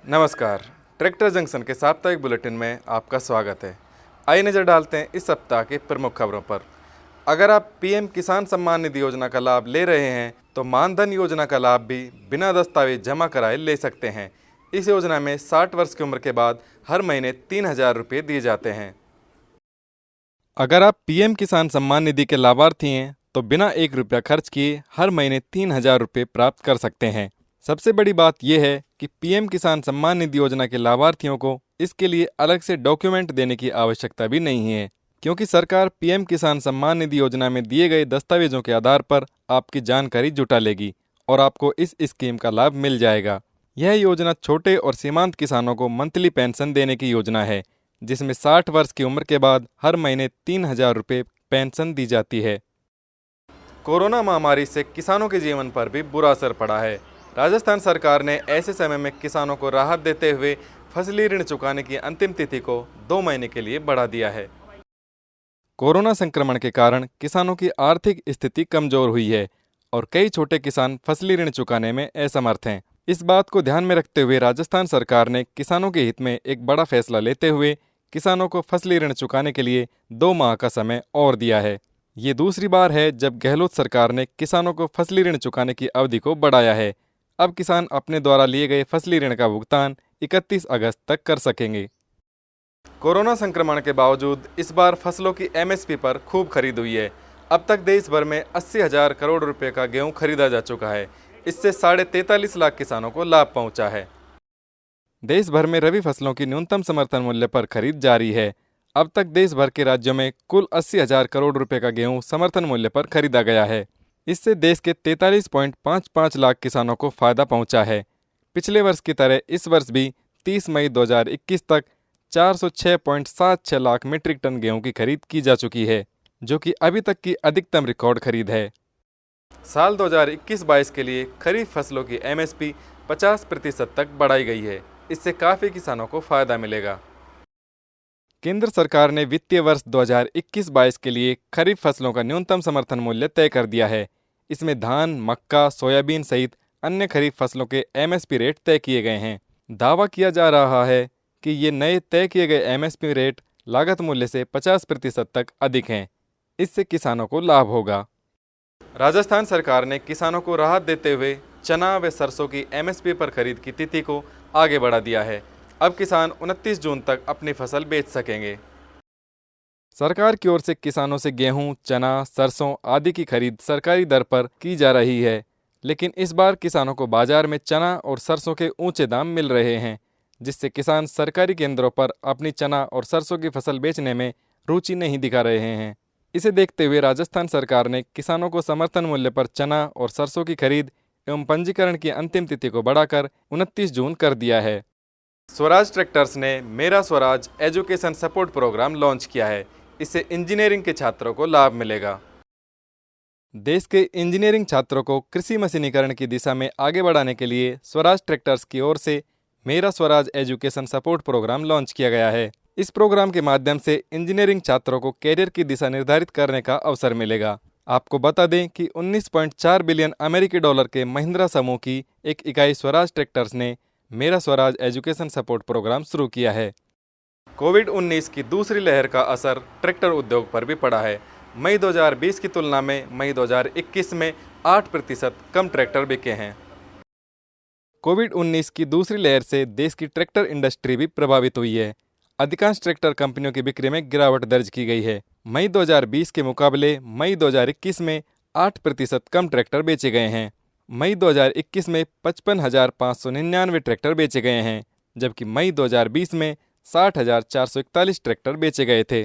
नमस्कार। Tractor junction के साप्ताहिक बुलेटिन में आपका स्वागत है। आइए नज़र डालते हैं इस सप्ताह की प्रमुख खबरों पर। अगर आप पीएम किसान सम्मान निधि योजना का लाभ ले रहे हैं तो मानधन योजना का लाभ भी बिना दस्तावेज जमा कराए ले सकते हैं। इस योजना में 60 वर्ष की उम्र के बाद हर महीने 3,000 रुपये दिए जाते हैं। अगर आप पीएम किसान सम्मान निधि के लाभार्थी हैं तो बिना 1 रुपया खर्च किए हर महीने 3,000 रुपये प्राप्त कर सकते हैं। सबसे बड़ी बात यह है कि पीएम किसान सम्मान निधि योजना के लाभार्थियों को इसके लिए अलग से डॉक्यूमेंट देने की आवश्यकता भी नहीं है, क्योंकि सरकार पीएम किसान सम्मान निधि योजना में दिए गए दस्तावेजों के आधार पर आपकी जानकारी जुटा लेगी और आपको इस स्कीम का लाभ मिल जाएगा। यह योजना छोटे और सीमांत किसानों को मंथली पेंशन देने की योजना है, जिसमें 60 वर्ष की उम्र के बाद हर महीने 3,000 रुपये पेंशन दी जाती है। कोरोना महामारी से किसानों के जीवन पर भी बुरा असर पड़ा है। राजस्थान सरकार ने ऐसे समय में किसानों को राहत देते हुए फसली ऋण चुकाने की अंतिम तिथि को 2 महीने के लिए बढ़ा दिया है। कोरोना संक्रमण के कारण किसानों की आर्थिक स्थिति कमजोर हुई है और कई छोटे किसान फसली ऋण चुकाने में असमर्थ हैं। इस बात को ध्यान में रखते हुए राजस्थान सरकार ने किसानों के हित में एक बड़ा फैसला लेते हुए किसानों को फसली ऋण चुकाने के लिए 2 माह का समय और दिया है। ये दूसरी बार है जब गहलोत सरकार ने किसानों को फसली ऋण चुकाने की अवधि को बढ़ाया है। अब किसान अपने द्वारा लिए गए फसली ऋण का भुगतान 31 अगस्त तक कर सकेंगे। कोरोना संक्रमण के बावजूद इस बार फसलों की एमएसपी पर खूब खरीद हुई है। अब तक देश भर में 80,000 करोड़ रुपए का गेहूं खरीदा जा चुका है। इससे 43.5 लाख किसानों को लाभ पहुंचा है। देश भर में रबी फसलों की न्यूनतम समर्थन मूल्य पर खरीद जारी है। अब तक देश भर के राज्यों में कुल 80,000 करोड़ रुपए का गेहूं समर्थन मूल्य पर खरीदा गया है। इससे देश के 43.55 लाख किसानों को फायदा पहुंचा है। पिछले वर्ष की तरह इस वर्ष भी 30 मई 2021 तक 406.76 लाख मीट्रिक टन गेहूं की खरीद की जा चुकी है, जो कि अभी तक की अधिकतम रिकॉर्ड खरीद है। साल 2021-22 के लिए खरीफ फसलों की एमएसपी 50% तक बढ़ाई गई है। इससे काफ़ी किसानों को फायदा मिलेगा। केंद्र सरकार ने वित्तीय वर्ष 2021-22 के लिए खरीफ फसलों का न्यूनतम समर्थन मूल्य तय कर दिया है। इसमें धान, मक्का, सोयाबीन सहित अन्य खरीफ फसलों के एमएसपी रेट तय किए गए हैं। दावा किया जा रहा है कि ये नए तय किए गए एमएसपी रेट लागत मूल्य से 50% तक अधिक हैं। इससे किसानों को लाभ होगा। राजस्थान सरकार ने किसानों को राहत देते हुए चना व सरसों की एमएसपी पर खरीद की तिथि को आगे बढ़ा दिया है। अब किसान 29 जून तक अपनी फसल बेच सकेंगे। सरकार की ओर से किसानों से गेहूं, चना, सरसों आदि की खरीद सरकारी दर पर की जा रही है, लेकिन इस बार किसानों को बाजार में चना और सरसों के ऊंचे दाम मिल रहे हैं, जिससे किसान सरकारी केंद्रों पर अपनी चना और सरसों की फसल बेचने में रुचि नहीं दिखा रहे हैं। इसे देखते हुए राजस्थान सरकार ने किसानों को समर्थन मूल्य पर चना और सरसों की खरीद एवं पंजीकरण की अंतिम तिथि को बढ़ाकर 29 जून कर दिया है। स्वराज ट्रैक्टर्स ने मेरा Swaraj education support programme launch किया है। इससे इंजीनियरिंग के छात्रों को लाभ मिलेगा। देश के इंजीनियरिंग छात्रों को कृषि मशीनीकरण की दिशा में आगे बढ़ाने के लिए स्वराज ट्रैक्टर्स की ओर से मेरा Swaraj education support programme launch किया गया है। इस प्रोग्राम के माध्यम से इंजीनियरिंग छात्रों को कैरियर की दिशा निर्धारित करने का अवसर मिलेगा। आपको बता दें कि 19.4 बिलियन अमेरिकी डॉलर के महिंद्रा समूह की एक इकाई स्वराज ट्रैक्टर्स ने मेरा स्वराज एजुकेशन सपोर्ट प्रोग्राम शुरू किया है। कोविड-19 की दूसरी लहर का असर ट्रैक्टर उद्योग पर भी पड़ा है। मई 2020 की तुलना में मई 2021 में 8% कम ट्रैक्टर बिके हैं। कोविड-19 की दूसरी लहर से देश की ट्रैक्टर इंडस्ट्री भी प्रभावित हुई है। अधिकांश ट्रैक्टर कंपनियों की बिक्री में गिरावट दर्ज की गई है। मई 2020 के मुकाबले मई 2021 में 8% कम ट्रैक्टर बेचे गए हैं। मई 2021 में 55,599 ट्रैक्टर बेचे गए हैं, जबकि मई 2020 में 60,441 ट्रैक्टर बेचे गए थे।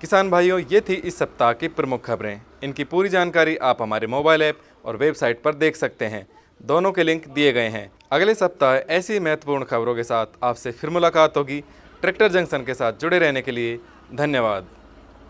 किसान भाइयों, ये थी इस सप्ताह की प्रमुख खबरें। इनकी पूरी जानकारी आप हमारे मोबाइल ऐप और वेबसाइट पर देख सकते हैं। दोनों के लिंक दिए गए हैं। अगले सप्ताह ऐसी महत्वपूर्ण खबरों के साथ आपसे फिर मुलाकात होगी। ट्रैक्टर जंक्शन के साथ जुड़े रहने के लिए धन्यवाद।